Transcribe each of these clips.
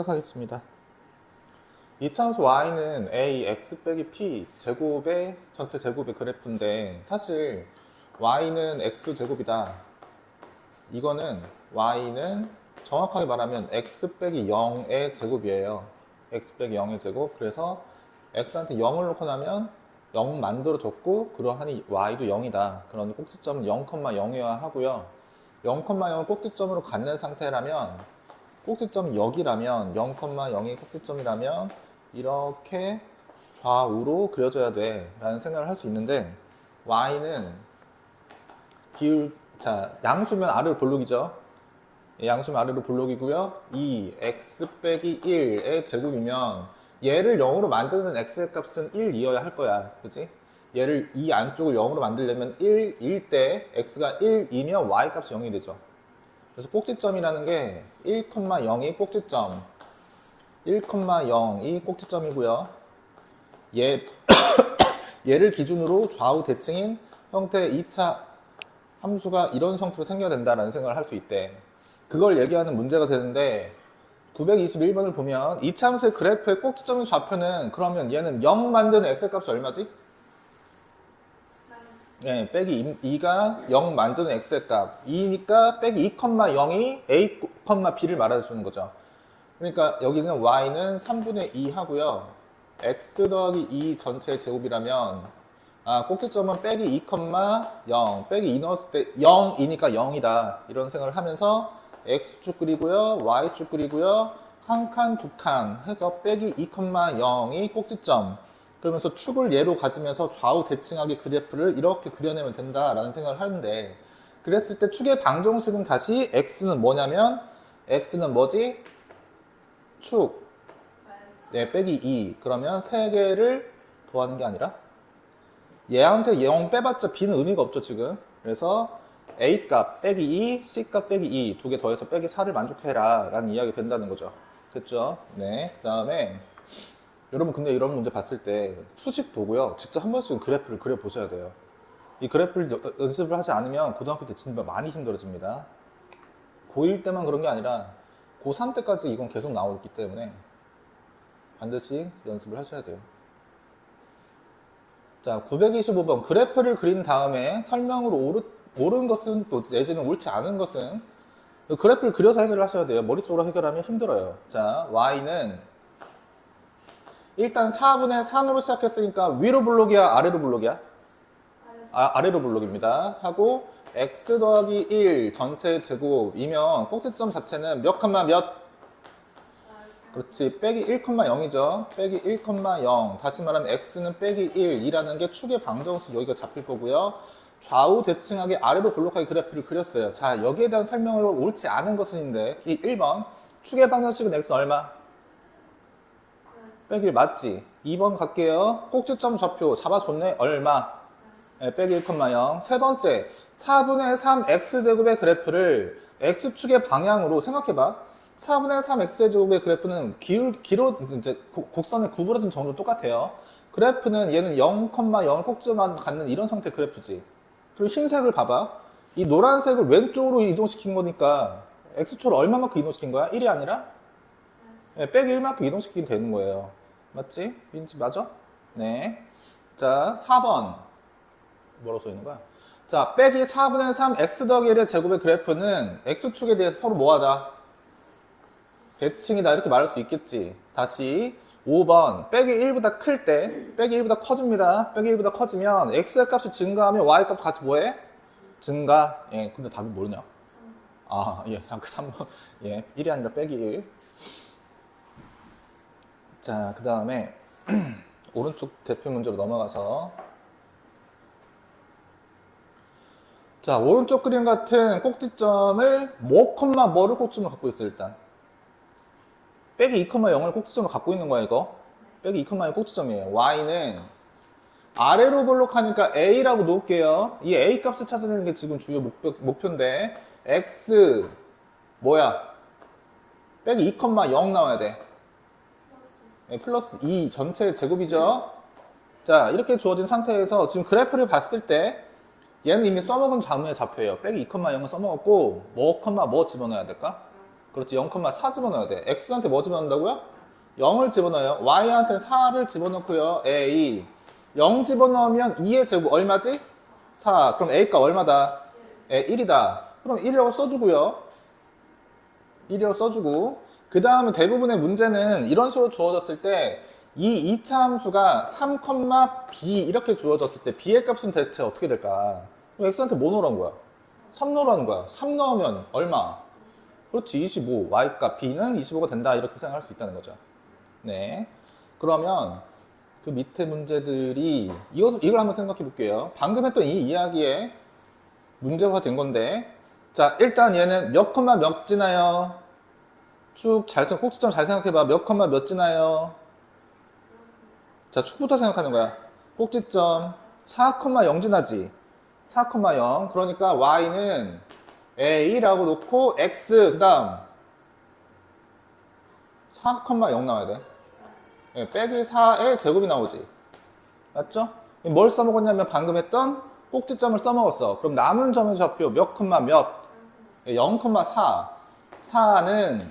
시작하겠습니다. 이차함수 y는 a x 빼기 p 제곱의 전체 제곱의 그래프인데 사실 y는 x 제곱이다. 이거는 y는 정확하게 말하면 x 빼기 0의 제곱이에요. x 빼기 0의 제곱. 그래서 x한테 0을 놓고 나면 0 만들어줬고 그러하니 y도 0이다. 그런 꼭지점은 0,0이어야 하고요. 0,0을 꼭지점으로 갖는 상태라면 꼭지점이 여기라면 0,0이 꼭지점이라면 이렇게 좌우로 그려져야 돼 라는 생각을 할 수 있는데 y는 양수면 아래로 볼록이죠. 양수면 아래로 볼록이고요. 이 x 빼기 1의 제곱이면 얘를 0으로 만드는 x의 값은 1이어야 할 거야. 그치? 얘를 이 안쪽을 0으로 만들려면 1일 때 x가 1이면 y 값이 0이 되죠. 그래서 꼭지점이라는 게 1,0이 꼭지점, 1,0이 꼭지점이고요. 얘를 기준으로 좌우 대칭인 형태의 2차 함수가 이런 형태로 생겨야 된다라는 생각을 할 수 있대. 그걸 얘기하는 문제가 되는데 921번을 보면 2차 함수의 그래프의 꼭지점의 좌표는 그러면 얘는 0 만드는 x값이 얼마지? 네, 빼기 2가 0 만드는 x의 값 2니까 빼기 2,0이 a, b를 말해주는 거죠. 그러니까 여기는 y는 3분의 2 하고요. x 더하기 2 전체의 제곱이라면 꼭지점은 빼기 2,0 빼기 2 넣었을 때 0이니까 0이다 이런 생각을 하면서 x축 그리고요, y축 그리고요, 한 칸, 두 칸 해서 빼기 2,0이 꼭지점. 그러면서 축을 예로 가지면서 좌우 대칭하게 그래프를 이렇게 그려내면 된다라는 생각을 하는데, 그랬을 때 축의 방정식은 다시 x는 뭐냐면 x는 뭐지? 축 빼기 2. 그러면 3개를 더하는 게 아니라 얘한테 0 빼봤자 b는 의미가 없죠 지금. 그래서 a 값 빼기 2, c 값 빼기 2 두 개 더해서 빼기 4를 만족해라 라는 이야기 된다는 거죠. 됐죠? 네. 그 다음에 여러분 근데 이런 문제 봤을 때 수식 도구요 직접 한 번씩은 그래프를 그려보셔야 돼요. 이 그래프를 연습을 하지 않으면 고등학교 때 진짜 많이 힘들어집니다. 고1 때만 그런 게 아니라 고3 때까지 이건 계속 나오기 때문에 반드시 연습을 하셔야 돼요. 자, 925번 그래프를 그린 다음에 설명으로 옳은 것은 또 내지는 옳지 않은 것은 그래프를 그려서 해결을 하셔야 돼요. 머릿속으로 해결하면 힘들어요. 자, y는 일단 4분의 3으로 시작했으니까 위로 블록이야 아래로 블록이야? 아래로 블록입니다. 하고 x 더하기 1 전체 제곱이면 꼭지점 자체는 몇 컴마 몇? 그렇지. 빼기 1,0이죠. 빼기 1,0. 다시 말하면 x는 빼기 1이라는 게 축의 방정식 여기가 잡힐 거고요. 좌우 대칭하게 아래로 볼록하게 그래프를 그렸어요. 자, 여기에 대한 설명을 옳지 않은 것인데 이 1번 축의 방정식은 x는 얼마? 빼기 1 맞지? 2번 갈게요. 꼭지점 좌표 잡아줬네. 얼마? 네, 빼기 1,0. 세 번째 4분의 3 x제곱의 그래프를 x축의 방향으로 생각해봐. 4분의 3 x제곱의 그래프는 이제 곡선의 구부러진 정도 똑같아요. 그래프는 얘는 0,0을 꼭지만 갖는 이런 형태의 그래프지. 그리고 흰색을 봐봐. 이 노란색을 왼쪽으로 이동시킨 거니까 x축을 얼마만큼 이동시킨 거야? 1이 아니라? 네, 빼기 1만큼 이동시키면 되는 거예요. 맞지? 민지 맞아? 네. 자, 4번. 뭐라고 써 있는 거야? 자, 빼기 4분의 3 x 더하기 1의 제곱의 그래프는 x축에 대해서 서로 뭐하다? 대칭이다 이렇게 말할 수 있겠지. 다시 5번 빼기 1보다 클 때 빼기 1보다 커집니다. 빼기 1보다 커지면 x의 값이 증가하면 y 값도 같이 뭐해? 증가. 예, 근데 답이 뭐냐? 예, 그 3번. 예, 1이 아니라 빼기 1. 자, 그 다음에 오른쪽 대표 문제로 넘어가서 자, 오른쪽 그림 같은 꼭지점을 뭐를 꼭지점을 갖고 있어 일단. 빼기 2,0을 꼭지점을 갖고 있는 거야 이거. 빼기 2,0이 꼭지점이에요. y는 아래로 볼록하니까 a라고 놓을게요. 이 a 값을 찾아내는 게 지금 주요 목표인데 x 뭐야? 빼기 2,0 나와야 돼. 플러스 2 전체 제곱이죠. 자, 이렇게 주어진 상태에서 지금 그래프를 봤을 때 얘는 이미 써먹은 자문의 좌표예요. 빼기 2,0은 써먹었고 뭐 집어넣어야 될까? 그렇지. 0,4 집어넣어야 돼. x한테 뭐 집어넣는다고요? 0을 집어넣어요. y한테 4를 집어넣고요. a 0 집어넣으면 2의 제곱 얼마지? 4. 그럼 a값 얼마다? 1이다. 그럼 1이라고 써주고요. 1이라고 써주고 그 다음에 대부분의 문제는 이런 식으로 주어졌을 때 이 2차 함수가 3, b 이렇게 주어졌을 때 b의 값은 대체 어떻게 될까? 그럼 x한테 뭐 넣으라는 거야? 3 넣으라는 거야. 3 넣으면 얼마? 그렇지. 25. y값 b는 25가 된다. 이렇게 생각할 수 있다는 거죠. 네. 그러면 그 밑에 문제들이 이걸 한번 생각해 볼게요. 방금 했던 이 이야기에 문제화 된 건데 자 일단 얘는 몇 컴마 몇 지나요? 축 꼭지점 잘 생각해봐. 몇 컴마 몇 지나요? 자 축부터 생각하는 거야. 꼭지점 4,0 지나지. 4,0 그러니까 y는 a라고 놓고 x 그 다음 4,0 나와야 돼. 예, 빼기 4의 제곱이 나오지. 맞죠? 뭘 써먹었냐면 방금 했던 꼭지점을 써먹었어. 그럼 남은 점의 좌표 몇 컴마 몇? 0,4. 4는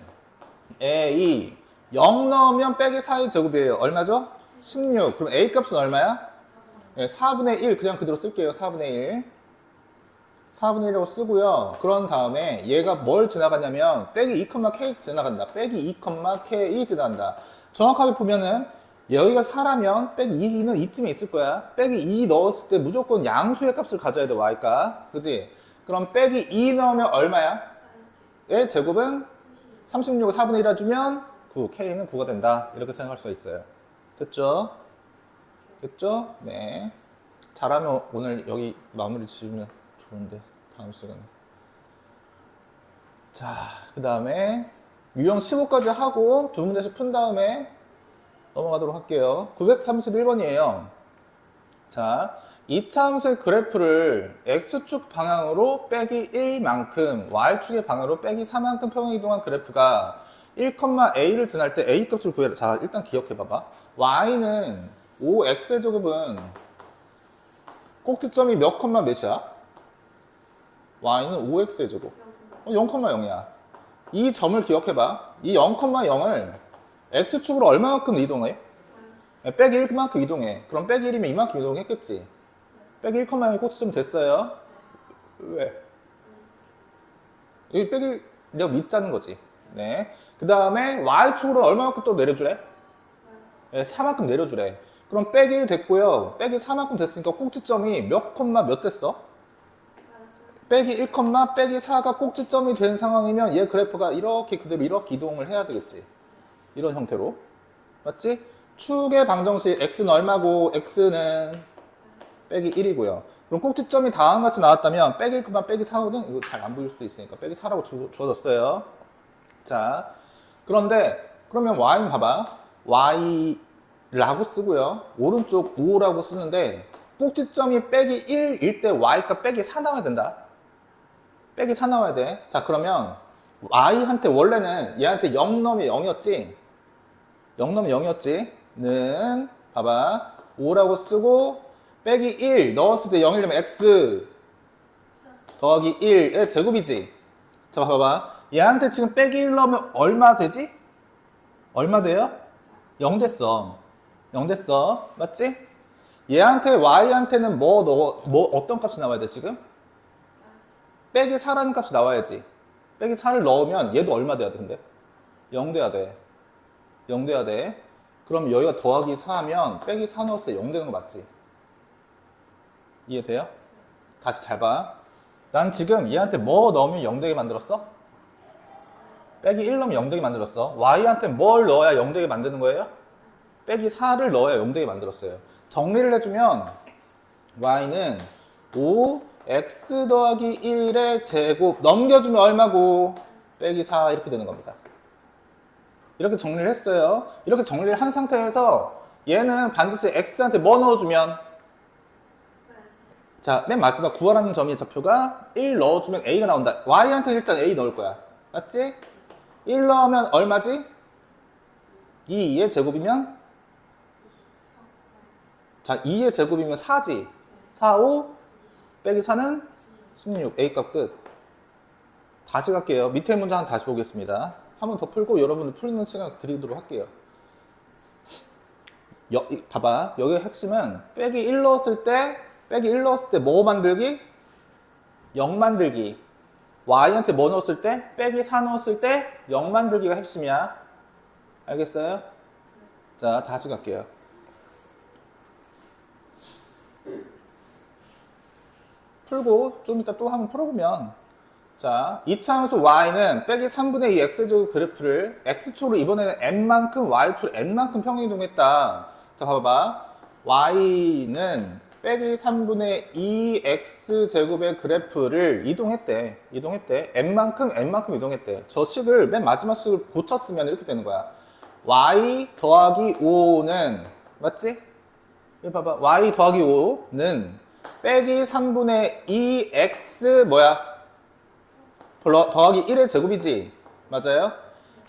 a 0 넣으면 빼기 4의 제곱이에요. 얼마죠? 16. 그럼 a 값은 얼마야? 4분의 1 그냥 그대로 쓸게요. 4분의 1. 4분의 1이라고 쓰고요. 그런 다음에 얘가 뭘 지나가냐면 빼기 2,k 지나간다. 빼기 2,k 지나간다. 정확하게 보면은 여기가 4라면 빼기 2는 이쯤에 있을 거야. 빼기 2 넣었을 때 무조건 양수의 값을 가져야 돼. y값. 그지? 그럼 빼기 2 넣으면 얼마야? 의 제곱은 36을 4분의 1을 주면 9. k는 9가 된다. 이렇게 생각할 수가 있어요. 됐죠? 됐죠? 네. 잘하면 오늘 여기 마무리 지으면 좋은데 다음 시간에. 자, 그 다음에 유형 15까지 하고 두 문제씩 푼 다음에 넘어가도록 할게요. 931번이에요. 자, 2차 함수의 그래프를 x축 방향으로 빼기 1만큼 y축의 방향으로 빼기 4만큼 평행이동한 그래프가 1,a를 지날 때 a 값을 구해라. 자, 일단 기억해 봐봐. y는 5x의 제곱은 꼭지점이 몇 컴마 몇이야? y는 5x의 제곱. 0,0이야. 이 점을 기억해 봐. 이 0,0을 x축으로 얼마만큼 이동해? 빼기 1만큼 이동해. 그럼 빼기 1이면 이만큼 이동했겠지. 빼기 1,0이 꼭지점 됐어요. 왜? 여기 빼기 1력 밑자는 거지. 네. 그 다음에 y축으로 얼마만큼 또 내려주래? 4만큼 내려주래. 그럼 빼기 1 됐고요. 빼기 4만큼 됐으니까 꼭지점이 몇 콤마 몇 됐어? 빼기 1 콤마 빼기 4가 꼭지점이 된 상황이면 얘 그래프가 이렇게 그대로 이렇게 이동을 해야 되겠지. 이런 형태로. 맞지? 축의 방정식 x는 얼마고 x는 빼기 1이고요. 그럼 꼭지점이 다음과 같이 나왔다면 빼기 1 콤마 빼기 4거든? 이거 잘 안 보일 수도 있으니까 빼기 4라고 주어졌어요. 자, 그런데 그러면 y는 봐봐. y라고 쓰고요. 오른쪽 5라고 쓰는데 꼭지점이 빼기 1일 때 y가 빼기 4 나와야 된다. 빼기 4 나와야 돼. 자, 그러면 y한테 원래는 얘한테 0 넣으면 0이었지? 0 넣으면 0이었지? 는 봐봐. 5라고 쓰고 빼기 1 넣었을 때 0이려면 x 더하기 1의 제곱이지? 자, 봐봐. 얘한테 지금 빼기 1 넣으면 얼마 되지? 얼마 돼요? 0 됐어. 0 됐어. 맞지? 얘한테 y한테는 어떤 값이 나와야 돼 지금? 빼기 4라는 값이 나와야지. 빼기 4를 넣으면 얘도 얼마 돼야 돼 근데? 0 돼야 돼. 0 돼야 돼. 그럼 여기가 더하기 4하면 빼기 4 넣었을 때 0 되는 거 맞지? 이해돼요? 다시 잘 봐. 난 지금 얘한테 뭐 넣으면 0 되게 만들었어? 빼기 1 넣으면 0 되게 만들었어. y한테 뭘 넣어야 0 되게 만드는 거예요? 빼기 4를 넣어야 0 되게 만들었어요. 정리를 해주면 y는 5x 더하기 1의 제곱 넘겨주면 얼마고? 빼기 4 이렇게 되는 겁니다. 이렇게 정리를 했어요. 이렇게 정리를 한 상태에서 얘는 반드시 x한테 뭐 넣어주면? 자, 맨 마지막 구하라는 점의 좌표가 1 넣어주면 a가 나온다. y한테 일단 a 넣을 거야. 맞지? 1 넣으면 얼마지? 2의 제곱이면? 자, 2의 제곱이면 4지. 4, 5 빼기 4는 16. A값 끝. 다시 갈게요. 밑에 문장 다시 보겠습니다. 한 번 더 풀고 여러분들 풀는 시간 드리도록 할게요. 봐봐. 여기의 핵심은 빼기 1 넣었을 때 뭐 만들기? 0 만들기. y한테 뭐 넣었을 때? 빼기 4 넣었을 때 0 만들기가 핵심이야. 알겠어요? 자, 다시 갈게요. 풀고 좀 이따 또 한번 풀어보면, 자, 이차함수 y는 빼기 3분의 2 x제곱 그래프를 x축으로 이번에는 n만큼 y축으로 n만큼 평행이동했다. 자, 봐봐. y는 빼기 3분의 2 x제곱의 그래프를 이동했대. n만큼 이동했대. 저 식을 맨 마지막 식을 고쳤으면 이렇게 되는 거야. y 더하기 5는 맞지? 이거 봐봐. y 더하기 5는 빼기 3분의 2 x 뭐야? 더하기 1의 제곱이지. 맞아요?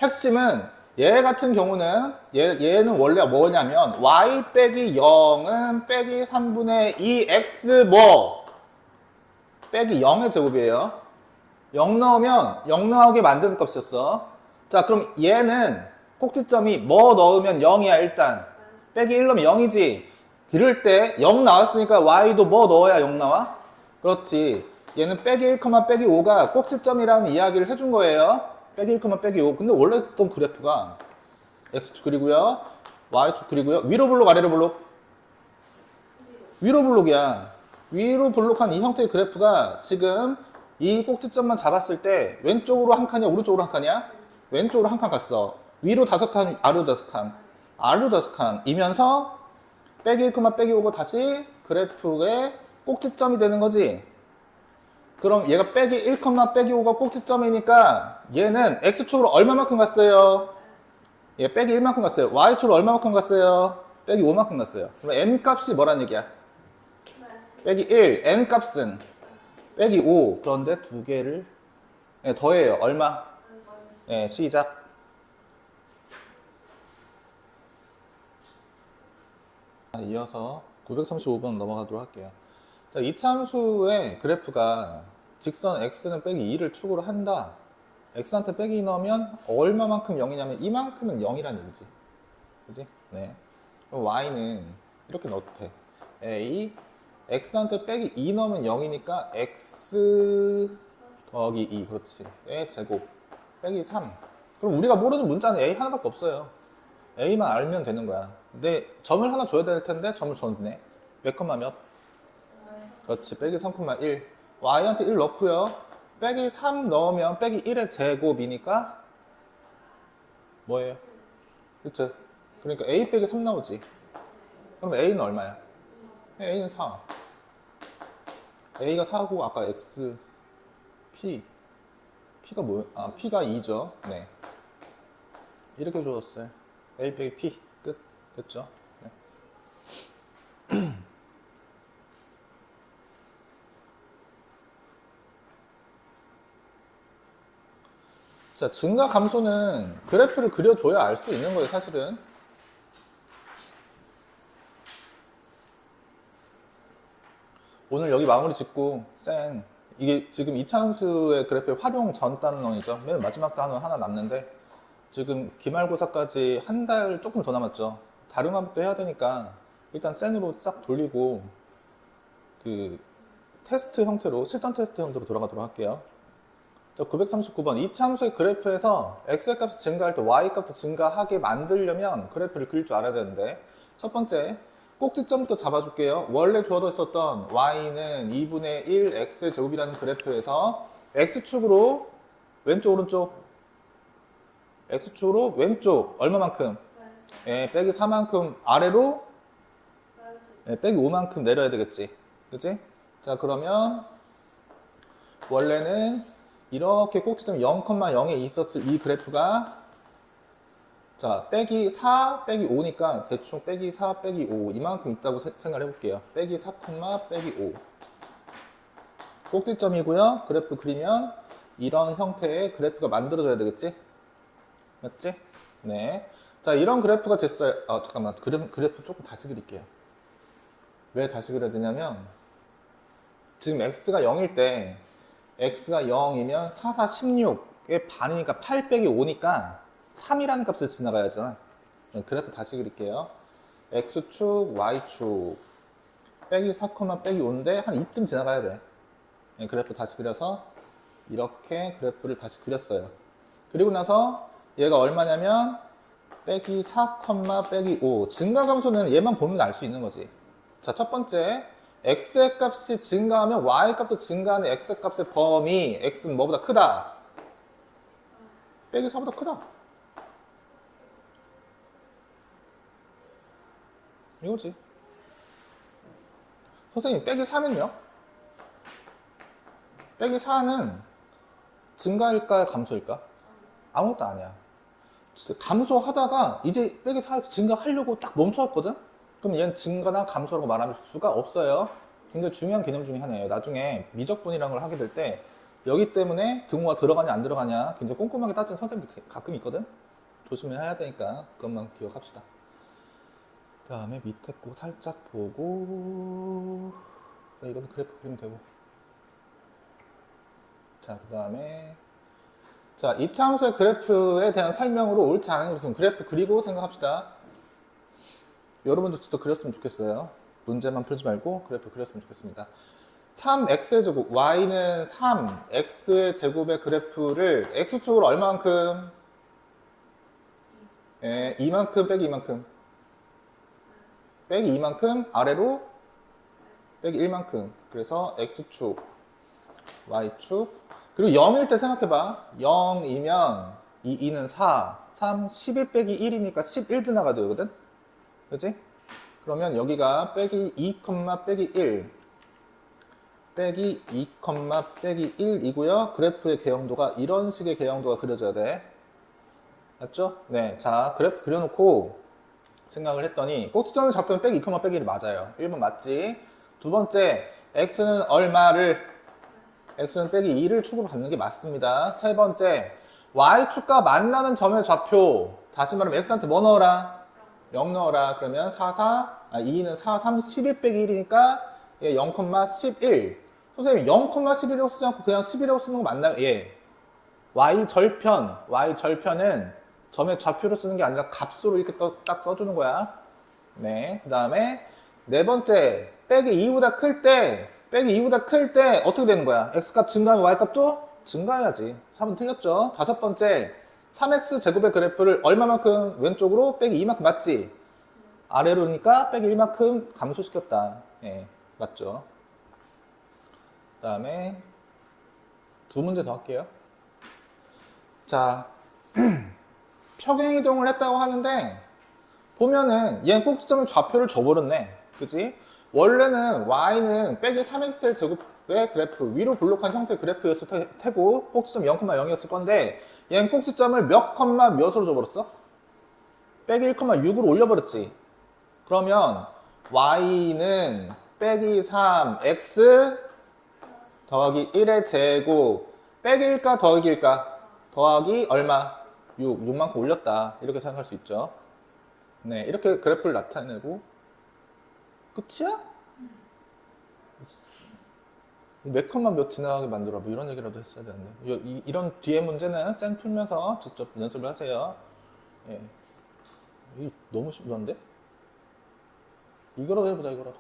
핵심은 얘 같은 경우는 얘는 원래 뭐냐면 y 빼기 0은 빼기 3분의 2 x 뭐? 빼기 0의 제곱이에요. 0 넣으면 0 나오게 만드는 값이었어. 자, 그럼 얘는 꼭지점이 뭐 넣으면 0이야 일단. 빼기 1 넣으면 0이지. 이럴 때 0 나왔으니까 y도 뭐 넣어야 0 나와? 그렇지. 얘는 빼기 1, 빼기 5가 꼭지점이라는 이야기를 해준 거예요. 빼기 1, 빼기 5. 근데 원래 했던 그래프가 x축 그리고요. y축 그리고요. 위로 블록, 아래로 블록? 위로 블록이야. 위로 블록한 이 형태의 그래프가 지금 이 꼭지점만 잡았을 때 왼쪽으로 한 칸이야? 오른쪽으로 한 칸이야? 왼쪽으로 한 칸 갔어. 위로 5칸, 아래로 5칸. 아래로 5칸이면서 빼기 1, 빼기 5가 다시 그래프의 꼭지점이 되는 거지. 그럼 얘가 빼기 1, 빼기 5가 꼭지점이니까 얘는 x축으로 얼마만큼 갔어요? 얘 빼기 1만큼 갔어요. y축으로 얼마만큼 갔어요? 빼기 5만큼 갔어요. 그럼 n 값이 뭐란 얘기야? 빼기 1, n 값은 빼기 5. 그런데 두 개를 더해요. 얼마? 시작. 이어서 935번 넘어가도록 할게요. 자, 이차함수의 그래프가 직선 x는 빼기 2를 축으로 한다. x한테 빼기 2 넣으면 얼마만큼 0이냐면 이만큼은 0이란 얘기지. 그지? 네. 그럼 y는 이렇게 넣어도 돼. a x한테 빼기 2 넣으면 0이니까 x 더하기 2. 그렇지. 의 제곱 빼기 3. 그럼 우리가 모르는 문자는 a 하나밖에 없어요. a만 알면 되는 거야. 근데 점을 하나 줘야 될 텐데 점을 줬네. 몇 컴마 몇? 그렇지. 빼기 3,1. y한테 1 넣고요. 빼기 3 넣으면 빼기 1의 제곱이니까 뭐예요? 그쵸? 그러니까 a 빼기 3 나오지. 그럼 a는 얼마야? a는 4. a가 4고 아까 x, p가 뭐예요? 아, p가 2죠. 네. 이렇게 주었어요. a 빼기 p. 끝. 됐죠? 네. 자, 증가 감소는 그래프를 그려줘야 알 수 있는 거예요, 사실은. 오늘 여기 마무리 짓고, 이게 지금 이차함수의 그래프의 활용 전 단원이죠. 맨 마지막 단원 하나 남는데, 지금 기말고사까지 한 달 조금 더 남았죠. 다른 과목도 해야 되니까, 일단 센으로 싹 돌리고, 테스트 형태로, 실전 테스트 형태로 돌아가도록 할게요. 939번 이차함수의 그래프에서 x 값이 증가할 때 y 값도 증가하게 만들려면 그래프를 그릴 줄 알아야 되는데, 첫 번째 꼭지점부터 잡아줄게요. 원래 주어져 있었던 y는 2분의 1 x 제곱이라는 그래프에서 x축으로 왼쪽 오른쪽? x축으로 왼쪽 얼마만큼? 빼기 4만큼 아래로 빼기 5만큼 내려야 되겠지. 그치? 자, 그러면 원래는 이렇게 꼭지점 0,0에 있었을 이 그래프가 자, 빼기 4, 빼기 5니까 대충 빼기 4, 빼기 5 이만큼 있다고 생각을 해볼게요. 빼기 4, 빼기 5 꼭지점이고요. 그래프 그리면 이런 형태의 그래프가 만들어져야 되겠지? 맞지? 네. 자, 이런 그래프가 됐어요. 잠깐만. 그래프 조금 다시 그릴게요. 왜 다시 그려야 되냐면 지금 x가 0일 때 x가 0이면 4, 4, 16의 반이니까 8 빼기 5니까 3이라는 값을 지나가야 하잖아. 그래프 다시 그릴게요. x축, y축 빼기 4, 빼기 5인데 한 이쯤 지나가야 돼. 그래프 다시 그려서 이렇게 그래프를 다시 그렸어요. 그리고 나서 얘가 얼마냐면 빼기 4, 빼기 5. 증가감소는 얘만 보면 알 수 있는 거지. 자, 첫 번째 x의 값이 증가하면 y 값도 증가하는 x 값의 범위 x는 뭐보다 크다? 빼기 4보다 크다. 이거지. 선생님 빼기 4면요? 빼기 4는 증가일까 감소일까? 아무것도 아니야. 감소하다가 이제 빼기 4에서 증가하려고 딱 멈춰왔거든? 그럼 얘는 증가나 감소라고 말할 수가 없어요. 굉장히 중요한 개념 중에 하나예요. 나중에 미적분이라는 걸 하게 될 때 여기 때문에 등호가 들어가냐 안 들어가냐 굉장히 꼼꼼하게 따지는 선생님들 가끔 있거든? 조심을 해야 되니까 그것만 기억합시다. 그 다음에 밑에 거 살짝 보고 이건 그래프 그리면 되고 자, 그 다음에 자, 이차함수의 그래프에 대한 설명으로 옳지 않은 것은 그래프 그리고 생각합시다. 여러분도 직접 그렸으면 좋겠어요. 문제만 풀지 말고 그래프 그렸으면 좋겠습니다. 3x의 제곱, y는 3x의 제곱의 그래프를 x축으로 얼마만큼? 예, 이만큼 빼기 이만큼. 빼기 이만큼 아래로 빼기 1만큼. 그래서 x축, y축. 그리고 0일 때 생각해봐. 0이면 2는 4, 3, 12 빼기 1이니까 11 지나가야 되거든? 그치? 그러면 여기가 빼기 2, 빼기 1 빼기 2, 빼기 1이고요. 그래프의 개형도가 이런 식의 개형도가 그려져야 돼. 맞죠? 네, 자 그래프 그려놓고 생각을 했더니 꼭지점을 잡으면 빼기 2, 빼기 1이 맞아요. 1번 맞지? 두 번째, x는 얼마를 x는 빼기 2를 축으로 갖는 게 맞습니다. 세 번째, y축과 만나는 점의 좌표 다시 말하면 x한테 뭐 넣어라? 0 넣어라. 그러면 2는 4, 3, 12 빼기 1이니까 0,11. 선생님 0,11이라고 쓰지 않고 그냥 11이라고 쓰는 거 맞나요? 예. y절편은 점의 좌표로 쓰는 게 아니라 값으로 이렇게 딱 써주는 거야. 네. 그 다음에 네 번째, 빼기 2보다 클 때 어떻게 되는 거야? x값 증가하면 y값도 증가해야지. 3은 틀렸죠? 다섯 번째, 3x 제곱의 그래프를 얼마만큼 왼쪽으로 빼기 2만큼 맞지? 아래로니까 빼기 1만큼 감소시켰다. 예, 맞죠? 그 다음에 두 문제 더 할게요. 자, 평행이동을 했다고 하는데 보면은 얘는 꼭지점의 좌표를 줘버렸네. 그치? 원래는 y는 빼기 3x의 제곱의 그래프, 위로 블록한 형태의 그래프였을 테고 꼭지점 0,0이었을 건데 얘는 꼭지점을 몇 몇으로 줘버렸어? 빼기 1,6으로 올려버렸지. 그러면 y는 빼기 3x 더하기 1의 제곱 빼기 1까 더하기 1까? 더하기 얼마? 6만큼 올렸다. 이렇게 생각할 수 있죠. 네, 이렇게 그래프를 나타내고 끝이야? 몇 컷만 몇 지나가게 만들어. 뭐 이런 얘기라도 했어야 되는데. 이런 뒤에 문제는 쌩 풀면서 직접 연습을 하세요. 예. 이게 너무 쉽던데? 이거라도 해보자, 이거라도.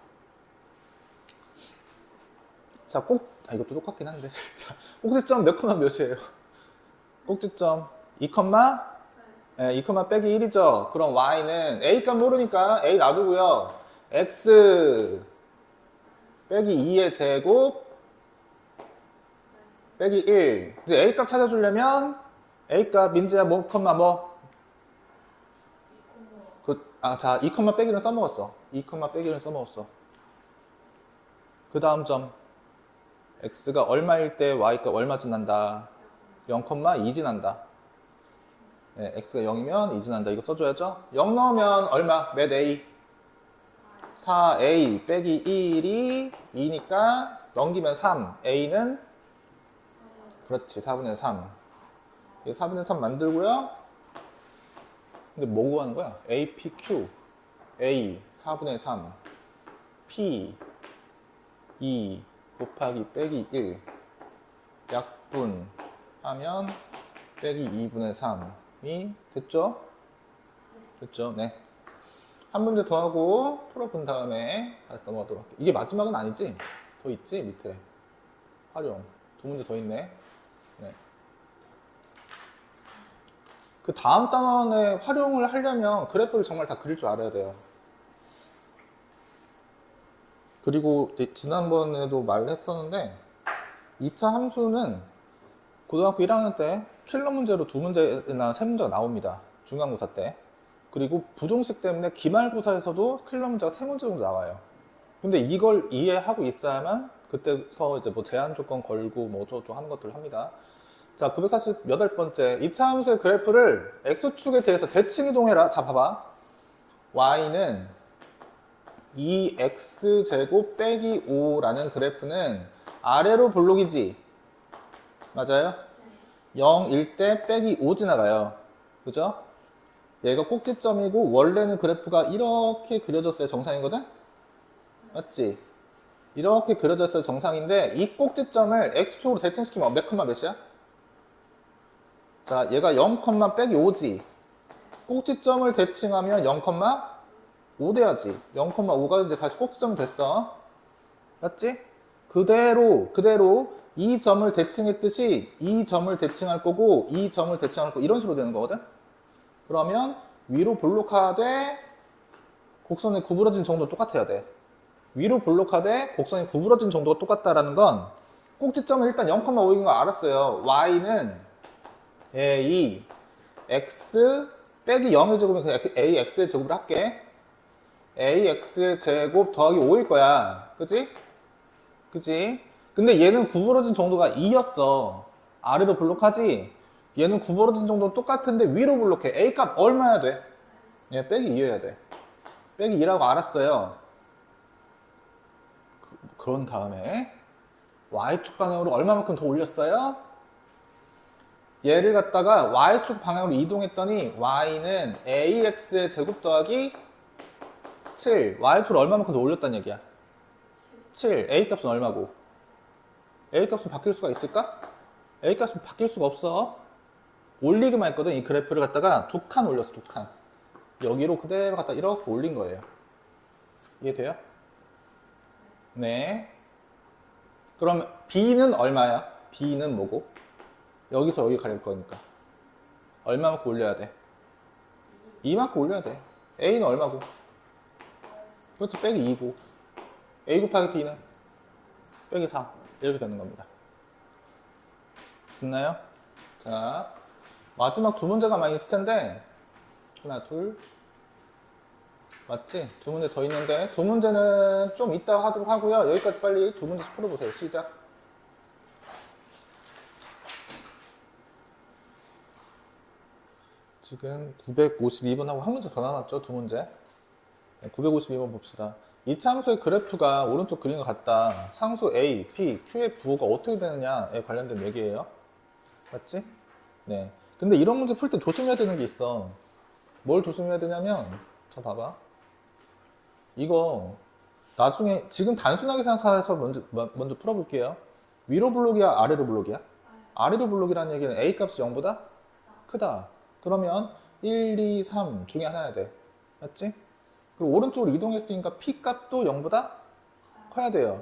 자, 이것도 똑같긴 한데. 자, 꼭지점 몇 컷만 몇이에요? 꼭지점 2, 예, 2, 빼기 1이죠. 그럼 y는 a 값 모르니까 a 놔두고요. x 빼기 2의 제곱 빼기 1. 이제 a 값 찾아주려면 a 값 민지야 뭐, 자, 2, 빼기는 써먹었어. 2, 빼기는 써먹었어. 그 다음 점 x가 얼마일 때 y값 얼마 지난다? 0,2 지난다. 네, x가 0이면 2 지난다. 이거 써줘야죠. 0 넣으면 얼마? 몇 a? 4a 빼기 1이 2니까 넘기면 3. a는 그렇지, 4분의 3. 이거 4분의 3 만들고요. 근데 뭐 구하는 거야? a, p, q. a 4분의 3. p 2 곱하기 빼기 1. 약분 하면 빼기 2분의 3이 됐죠? 됐죠? 네. 한 문제 더 하고 풀어본 다음에 다시 넘어가도록 할게요. 이게 마지막은 아니지? 더 있지? 밑에. 활용. 두 문제 더 있네. 네. 그 다음 단원에 활용을 하려면 그래프를 정말 다 그릴 줄 알아야 돼요. 그리고 지난번에도 말했었는데 2차 함수는 고등학교 1학년 때 킬러 문제로 두 문제나 세 문제가 나옵니다. 중간고사 때. 그리고 부정식 때문에 기말고사에서도 킬러 문제가 세 문제 정도 나와요. 근데 이걸 이해하고 있어야만 그때서 이제 뭐 제한 조건 걸고 뭐 어쩌고 하는 것들을 합니다. 자, 948번째. 2차 함수의 그래프를 x축에 대해서 대칭 이동해라. 자, 봐봐. y는 2x제곱 빼기 5라는 그래프는 아래로 볼록이지? 맞아요? 0일 때 빼기 5 지나가요. 그죠? 얘가 꼭지점이고 원래는 그래프가 이렇게 그려졌어야 정상이거든? 맞지? 이렇게 그려졌어야 정상인데 이 꼭지점을 x축으로 대칭시키면 몇 컴마 몇이야? 자, 얘가 0, 빼기 5지. 꼭지점을 대칭하면 0, 5 돼야지. 0,5가 이제 다시 꼭지점 됐어. 맞지? 그대로 이 점을 대칭했듯이 이 점을 대칭할 거고 이 점을 대칭할 거고 이런 식으로 되는 거거든? 그러면 위로 볼록하되 곡선이 구부러진 정도 똑같아야 돼. 위로 볼록하되 곡선이 구부러진 정도가 똑같다라는 건 꼭지점은 일단 0,5인 거 알았어요. y는 a, x 빼기 0의 제곱이면 그냥 ax의 제곱을 할게. ax의 제곱 더하기 5일 거야. 그지? 그지? 근데 얘는 구부러진 정도가 2였어. 아래로 볼록하지? 얘는 구부러진 정도 똑같은데 위로 볼록해. a 값 얼마야 돼? 얘 빼기 2여야 돼. 빼기 2라고 알았어요. 그런 다음에 y축 방향으로 얼마만큼 더 올렸어요? 얘를 갖다가 y축 방향으로 이동했더니 y는 ax의 제곱 더하기 7. y축을 얼마만큼 더 올렸다는 얘기야? 7. a 값은 얼마고? a 값은 바뀔 수가 있을까? a 값은 바뀔 수가 없어. 올리기만 했거든. 이 그래프를 갖다가 두 칸 올렸어. 두 칸. 여기로 그대로 갖다 이렇게 올린 거예요. 이해돼요? 네. 그럼 b는 얼마야? b는 뭐고? 여기서 여기 가릴 거니까 얼마만큼 올려야 돼? 2만큼 올려야 돼. a는 얼마고? 그렇지, 빼기 2고 a 곱하기 b는 빼기 4 이렇게 되는 겁니다. 됐나요? 자, 마지막 두 문제가 많이 있을 텐데 하나, 둘 맞지? 두 문제 더 있는데 두 문제는 좀 이따 하도록 하고요. 여기까지 빨리 두 문제씩 풀어보세요. 시작. 지금 952번하고 한 문제 더 남았죠? 두 문제. 952번 봅시다. 이차 함수의 그래프가 오른쪽 그림과 같다. 상수 A, P, Q의 부호가 어떻게 되느냐에 관련된 얘기예요. 맞지? 네. 근데 이런 문제 풀 때 조심해야 되는 게 있어. 뭘 조심해야 되냐면, 자 봐봐. 이거 나중에 지금 단순하게 생각해서 먼저 풀어볼게요. 위로 블록이야, 아래로 블록이야? 아래로 블록이라는 얘기는 A 값이 0보다 크다. 그러면 1, 2, 3 중에 하나야 돼. 맞지? 그리고 오른쪽으로 이동했으니까 P 값도 0보다 커야 돼요.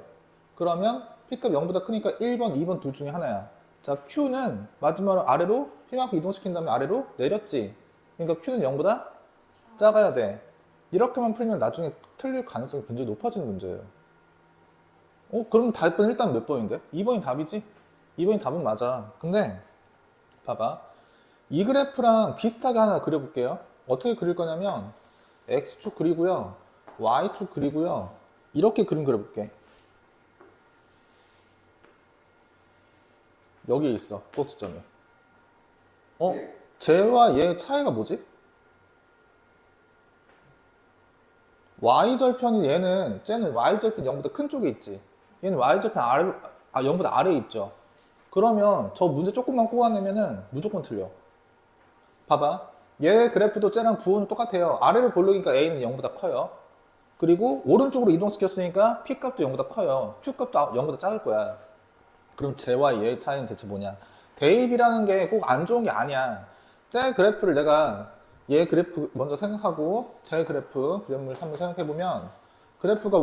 그러면 P 값 0보다 크니까 1번, 2번 둘 중에 하나야. 자, Q는 마지막으로 아래로 P만큼 이동시킨 다음에 아래로 내렸지. 그러니까 Q는 0보다 작아야 돼. 이렇게만 풀면 나중에 틀릴 가능성이 굉장히 높아지는 문제예요. 그럼 답은 일단 몇 번인데? 2번이 답이지? 2번이 답은 맞아. 근데 봐봐. 이 그래프랑 비슷하게 하나 그려볼게요. 어떻게 그릴 거냐면 X축 그리고요. Y축 그리고요. 이렇게 그림 그려볼게. 여기에 있어. 꼭지점이. 쟤와 얘 차이가 뭐지? Y절편이 쟤는 Y절편 0보다 큰 쪽에 있지. 얘는 Y절편 0보다 아래에 있죠. 그러면 저 문제 조금만 꼬아내면은 무조건 틀려. 봐봐. 얘 그래프도 쟤랑 부호는 똑같아요. 아래로 볼록이니까 A는 0보다 커요. 그리고 오른쪽으로 이동시켰으니까 P 값도 0보다 커요. Q 값도 0보다 작을 거야. 그럼 쟤와 얘의 차이는 대체 뭐냐? 대입이라는 게 꼭 안 좋은 게 아니야. 쟤 그래프를 내가 얘 그래프 먼저 생각하고 쟤 그래프 그래프를 한번 생각해 보면 그래프가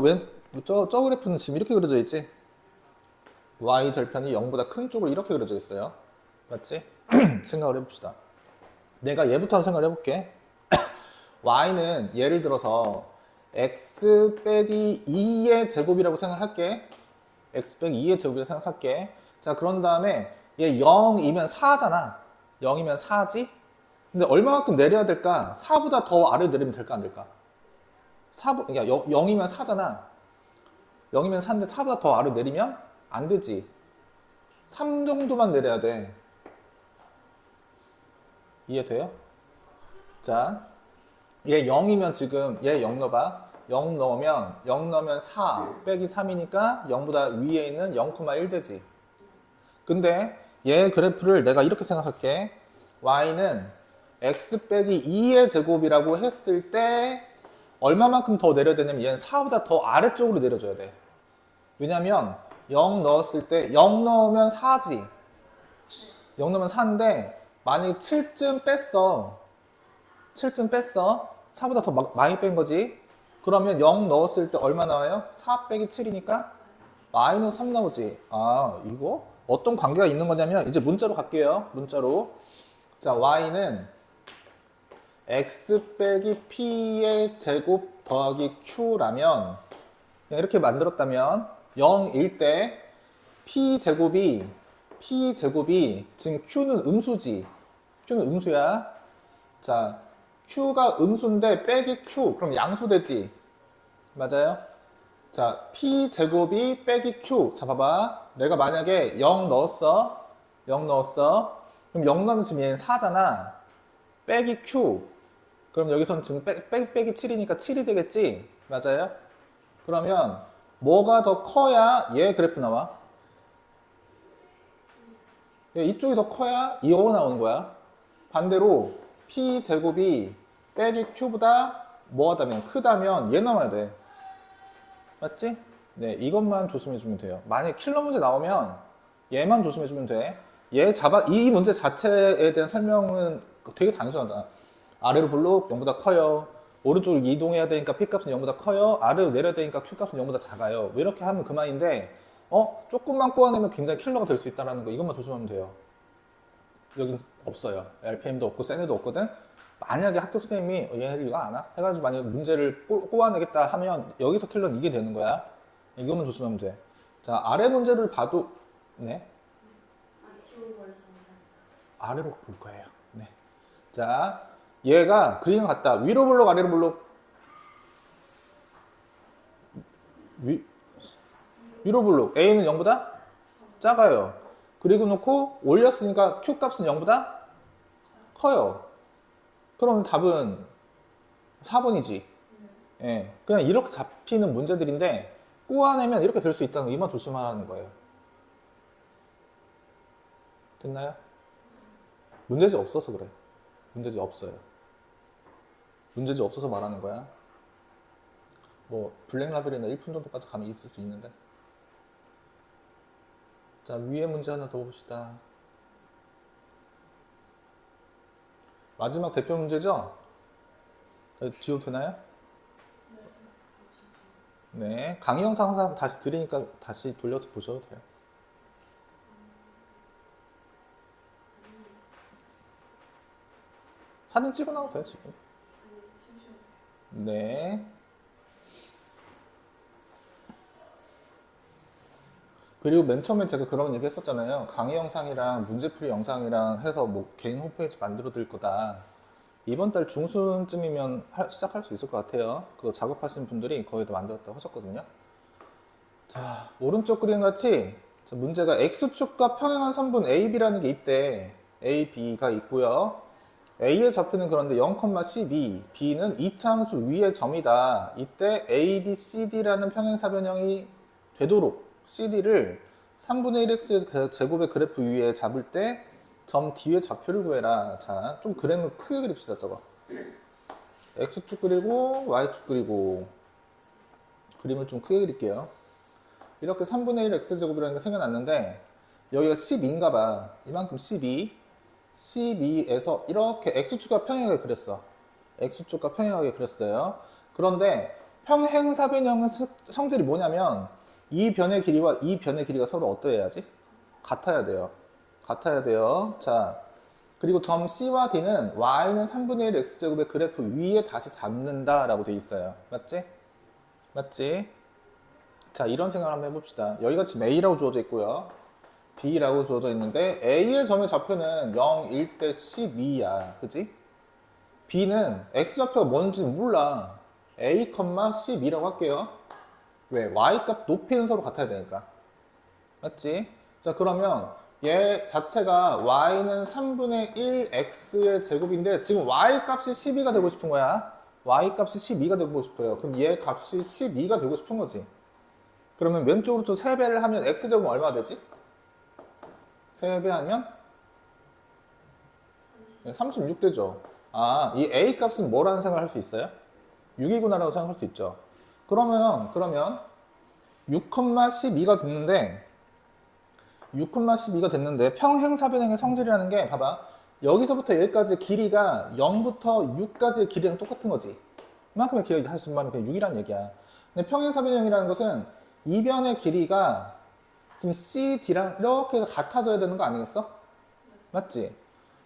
저 그래프는 지금 이렇게 그려져 있지? y 절편이 0보다 큰 쪽으로 이렇게 그려져 있어요. 맞지? 생각을 해봅시다. 내가 얘부터 한번 생각을 해볼게. y는 예를 들어서 x 빼기 2의 제곱이라고 생각할게. x 빼기 2의 제곱이라고 생각할게. 자, 그런 다음에 얘 0이면 4잖아. 0이면 4지? 근데 얼마만큼 내려야 될까? 4보다 더 아래로 내리면 될까 안 될까? 0이면 4잖아. 0이면 4인데 4보다 더 아래로 내리면 안 되지. 3 정도만 내려야 돼. 이해돼요? 자, 얘 0이면 지금 얘 0 넣어봐. 0 넣으면 4 빼기 3이니까 0보다 위에 있는 0,1 되지. 근데 얘 그래프를 내가 이렇게 생각할게. y는 x 빼기 2의 제곱이라고 했을 때 얼마만큼 더 내려야 되냐면 얘는 4보다 더 아래쪽으로 내려줘야 돼. 왜냐면 0 넣었을 때 0 넣으면 4지. 0 넣으면 4인데 만약에 7쯤 뺐어. 7쯤 뺐어. 4보다 더 많이 뺀 거지. 그러면 0 넣었을 때 얼마 나와요? 4 빼기 7이니까 마이너스 3 나오지. 아, 이거 어떤 관계가 있는 거냐면 이제 문자로 갈게요. 문자로. 자, y는 x 빼기 p의 제곱 더하기 q라면 그냥 이렇게 만들었다면 0일 때 p제곱이 지금 q는 음수지. q는 음수야. 자, q가 음수인데 빼기 q 그럼 양수되지. 맞아요? 자, p제곱이 빼기 q. 자, 봐봐. 내가 만약에 0 넣었어. 0 넣었어. 그럼 0 넣으면 지금 얘는 4잖아. 빼기 q. 그럼 여기서는 지금 빼기 7이니까 7이 되겠지? 맞아요? 그러면 뭐가 더 커야 얘 그래프 나와? 이쪽이 더 커야 이거 나오는 거야. 반대로 p제곱이 빼기 q보다 뭐하다면 크다면 얘 나와야 돼. 맞지? 네, 이것만 조심해주면 돼요. 만약에 킬러 문제 나오면 얘만 조심해주면 돼. 이 문제 자체에 대한 설명은 되게 단순하다. 아래로 볼록 0보다 커요. 오른쪽으로 이동해야 되니까 P값은 0보다 커요. 아래로 내려야 되니까 Q값은 0보다 작아요. 뭐 이렇게 하면 그만인데 조금만 꼬아내면 굉장히 킬러가 될 수 있다는 거 이것만 조심하면 돼요. 여긴 없어요. RPM도 없고 세네도 없거든. 만약에 학교 선생님이 얘네들 이거 아나? 해가지고 만약에 문제를 꼬아내겠다 하면 여기서 킬러는 이게 되는 거야. 이것만 조심하면 돼. 자, 아래 문제를 봐도 네. 아래로 볼 거예요. 네. 자, 얘가 그림을 갖다 위로 볼록 아래로 볼록 위로 볼록 A는 0보다 작아요. 그리고 놓고 올렸으니까 Q 값은 0보다 커요. 그럼 답은 4번이지. 예. 그냥 이렇게 잡히는 문제들인데 꼬아내면 이렇게 될 수 있다는 거 이만 조심하라는 거예요. 됐나요? 문제집 없어서 그래. 문제집 없어요. 문제집 없어서 말하는 거야. 뭐 블랙라벨이나 1분 정도까지 가면 있을 수 있는데. 자, 위에 문제 하나 더 봅시다. 마지막 대표 문제죠? 지워도 되나요? 네. 강의 영상 항상 다시 드리니까 다시 돌려서 보셔도 돼요. 사진 찍어놔도 돼요, 지금. 네. 그리고 맨 처음에 제가 그런 얘기 했었잖아요. 강의 영상이랑 문제풀이 영상이랑 해서 뭐 개인 홈페이지 만들어 드릴 거다. 이번 달 중순쯤이면 시작할 수 있을 것 같아요. 그거 작업하시는 분들이 거의 다 만들었다고 하셨거든요. 자, 오른쪽 그림 같이 문제가 X축과 평행한 선분 AB라는 게 있대. A, B가 있고요. A의 좌표는 그런데 0,12, B는 이차함수 위의 점이다. 이때 A, B, C, D라는 평행사변형이 되도록 CD를 3분의 1x 제곱의 그래프 위에 잡을 때 점 D의 좌표를 구해라. 자, 좀 그림을 크게 그립시다, 저거. X축 그리고 Y축 그리고 그림을 좀 크게 그릴게요. 이렇게 3분의 1 X제곱이라는 게 생겨났는데 여기가 12인가 봐. 이만큼 12. 12에서 이렇게 x축과 평행하게 그렸어. x축과 평행하게 그렸어요. 그런데 평행사변형의 성질이 뭐냐면 이 변의 길이와 이 변의 길이가 서로 어떠해야지? 같아야 돼요. 같아야 돼요. 자, 그리고 점 C와 D는 Y는 3분의 1 X제곱의 그래프 위에 다시 잡는다라고 돼 있어요. 맞지? 맞지? 자, 이런 생각을 한번 해봅시다. 여기가 지금 A라고 주어져 있고요. B라고 주어져 있는데 A의 점의 좌표는 0, 1대 12야. 그지? B는 X좌표가 뭔지 몰라. A, 12라고 할게요. 왜? Y값 높이는 서로 같아야 되니까. 맞지? 자, 그러면 얘 자체가 Y는 3분의 1 X의 제곱인데 지금 Y 값이 12가 되고 싶은 거야. Y 값이 12가 되고 싶어요. 그럼 얘 값이 12가 되고 싶은 거지. 그러면 왼쪽으로 또 3배를 하면 X제곱은 얼마가 되지? 3배 하면 36 되죠. 아, 이 A 값은 뭐라는 생각을 할 수 있어요? 6이구나라고 생각할 수 있죠. 그러면 6,12가 됐는데 6,12가 됐는데 평행사변형의 성질이라는 게 봐봐. 여기서부터 여기까지 길이가 0부터 6까지의 길이랑 똑같은 거지. 이만큼의 길이를 할 수 있는 말은 그냥 6이라는 얘기야. 근데 평행사변형이라는 것은 이 변의 길이가 지금 C, D랑 이렇게 해서 같아져야 되는 거 아니겠어? 맞지?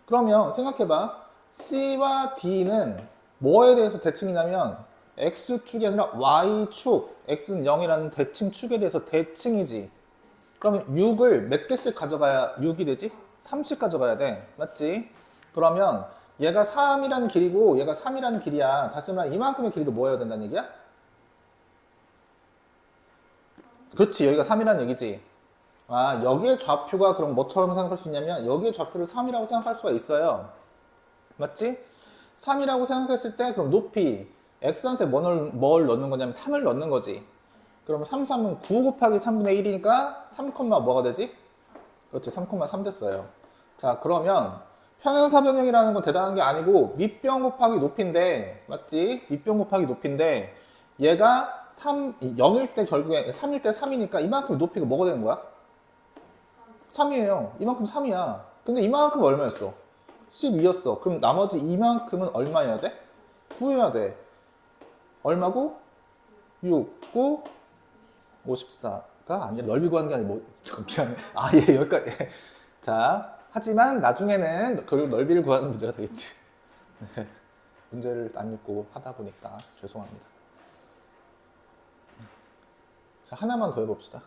그러면 생각해봐. C와 D는 뭐에 대해서 대칭이냐면 X축이 아니라 Y축, X는 0이라는 대칭축에 대해서 대칭이지. 그러면 6을 몇 개씩 가져가야 6이 되지? 30 가져가야 돼. 맞지? 그러면 얘가 3이라는 길이고 얘가 3이라는 길이야. 다시 말하면 이만큼의 길이도 뭐 해야 된다는 얘기야? 그렇지. 여기가 3이라는 얘기지. 아, 여기의 좌표가 그럼 뭐처럼 생각할 수 있냐면 여기의 좌표를 3이라고 생각할 수가 있어요. 맞지? 3이라고 생각했을 때 그럼 높이 x한테 뭘 넣는 거냐면 3을 넣는 거지. 그럼 3, 3은 9 곱하기 3분의 1이니까 3, 뭐가 되지? 그렇지, 3,3 됐어요. 자, 그러면 평행사변형이라는 건 대단한 게 아니고 밑변 곱하기 높이인데, 맞지? 밑변 곱하기 높이인데 얘가 0일 때 결국에 3일 때 3이니까 이만큼 높이가 뭐가 되는 거야? 3이에요. 이만큼 3이야. 근데 이만큼 얼마였어? 12였어. 그럼 나머지 이만큼은 얼마여야 돼? 9여야 돼. 얼마고? 6, 9, 54가 아니라 넓이 구하는 게 아니고 미안해. 아, 예, 여기까지. 자, 하지만 나중에는 결국 넓이를 구하는 문제가 되겠지. 네, 문제를 안 읽고 하다 보니까 죄송합니다. 자, 하나만 더 해봅시다.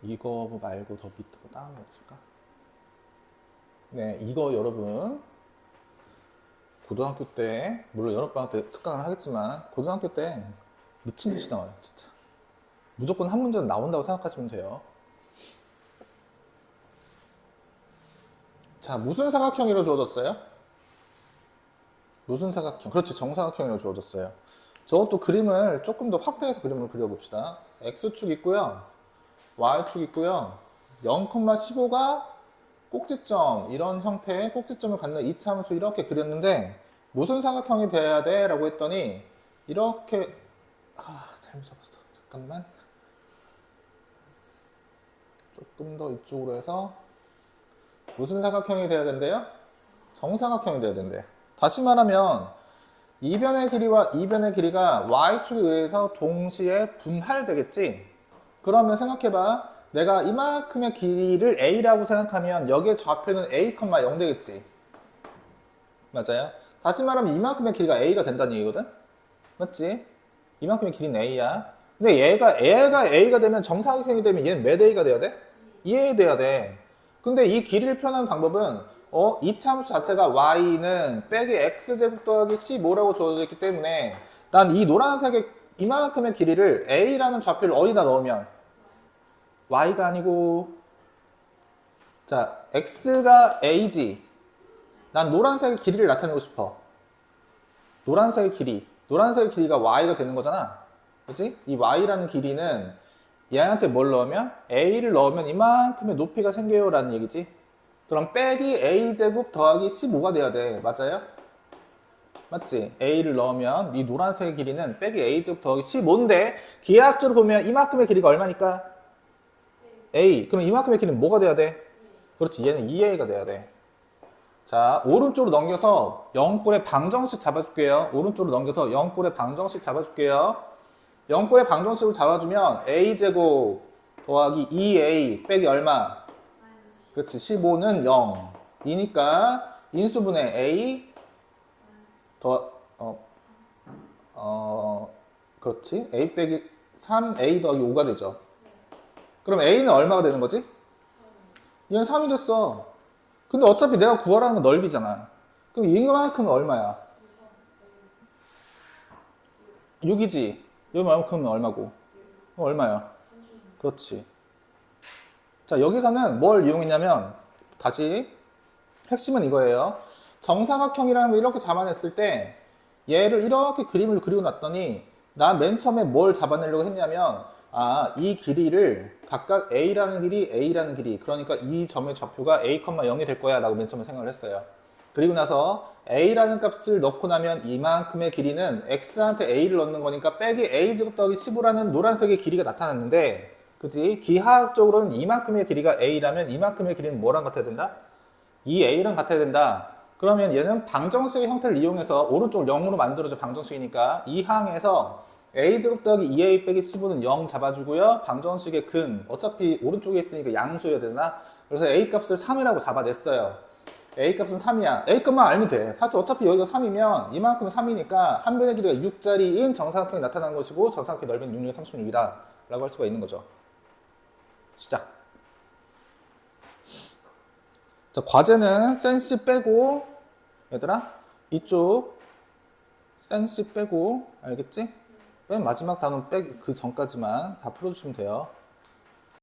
이거 말고 더 밑에 거 다른 거 없을까? 네, 이거 여러분 고등학교 때 물론 여름방학 때 특강을 하겠지만 고등학교 때 미친 듯이 나와요. 진짜 무조건 한 문제는 나온다고 생각하시면 돼요. 자, 무슨 사각형으로 주어졌어요? 무슨 사각형? 그렇지, 정사각형으로 주어졌어요. 저것도 그림을 조금 더 확대해서 그림을 그려봅시다. X축 있고요, Y축 있고요, 0,15가 꼭지점, 이런 형태의 꼭지점을 갖는 이차함수 이렇게 그렸는데 무슨 사각형이 돼야 돼? 라고 했더니 이렇게 잘못 잡았어. 잠깐만. 조금 더 이쪽으로 해서 무슨 사각형이 돼야 된대요? 정사각형이 돼야 된대. 다시 말하면 이 변의 길이와 이 변의 길이가 Y축에 의해서 동시에 분할되겠지? 그러면 생각해봐. 내가 이만큼의 길이를 A라고 생각하면 여기에 좌표는 A, 0 되겠지? 맞아요? 다시 말하면 이만큼의 길이가 A가 된다는 얘기거든? 맞지? 이만큼의 길이는 A야. 근데 얘가 A가 되면 정사각형이 되면 얘는 몇 A가 돼야 돼? 2A 돼야 돼. 근데 이 길이를 표현하는 방법은 이차 함수 자체가 Y는 빼기 X제곱 더하기 15라고 주어져 있기 때문에 난 이 노란색의 이만큼의 길이를 A라는 좌표를 어디다 넣으면 Y가 아니고 자, X가 A지. 난 노란색의 길이를 나타내고 싶어. 노란색의 길이가 Y가 되는 거잖아. 그치? 이 Y라는 길이는 얘한테 뭘 넣으면? A를 넣으면 이만큼의 높이가 생겨요 라는 얘기지. 그럼 빼기 A제곱 더하기 15가 돼야 돼. 맞아요? 맞지? A를 넣으면 이 노란색의 길이는 빼기 A제곱 더하기 15인데 기하학적으로 보면 이만큼의 길이가 얼마니까? A. 그럼 이만큼의 길이는 뭐가 돼야 돼? 그렇지. 얘는 2A가 돼야 돼. 자, 오른쪽으로 넘겨서 0꼴의 방정식 잡아줄게요. 오른쪽으로 넘겨서 0꼴의 방정식 잡아줄게요. 0꼴의 방정식을 잡아주면 A제곱 더하기 2A 빼기 얼마? 그렇지. 15는 0. 이니까 인수분해 A 그렇지. A 빼기 3A 더하기 5가 되죠. 그럼 A는 얼마가 되는 거지? 얘는 3이 됐어. 근데 어차피 내가 구하라는 건 넓이잖아. 그럼 이만큼은 얼마야? 6이지. 이만큼은 얼마고? 얼마야? 그렇지. 자, 여기서는 뭘 이용했냐면 다시 핵심은 이거예요. 정사각형이라는 걸 이렇게 잡아냈을 때 얘를 이렇게 그림을 그리고 놨더니 난 맨 처음에 뭘 잡아내려고 했냐면 이 길이를 각각 A라는 길이, A라는 길이, 그러니까 이 점의 좌표가 A, 0이 될 거야 라고 맨 처음에 생각을 했어요. 그리고 나서 A라는 값을 넣고 나면 이만큼의 길이는 X한테 A를 넣는 거니까 빼기 A제곱 더하기 15라는 노란색의 길이가 나타났는데, 그치? 기하학적으로는 이만큼의 길이가 A라면 이만큼의 길이는 뭐랑 같아야 된다? 2A랑 같아야 된다. 그러면 얘는 방정식의 형태를 이용해서 오른쪽을 0으로 만들어줘. 방정식이니까 이 항에서 A제곱 더하기 2A 빼기 15는 0 잡아주고요. 방정식의 근, 어차피 오른쪽에 있으니까 양수여야 되나? 그래서 A 값을 3이라고 잡아냈어요. A 값은 3이야. A 값만 알면 돼. 사실 어차피 여기가 3이면 이만큼 3이니까 한 변의 길이가 6짜리인 정사각형이 나타나는 것이고 정사각형의 넓이는 6, 36이다 라고 할 수가 있는 거죠. 시작. 자, 과제는 센시 빼고, 얘들아, 이쪽 센시 빼고, 알겠지? 맨 마지막 단원 빼, 그 전까지만 다 풀어주시면 돼요.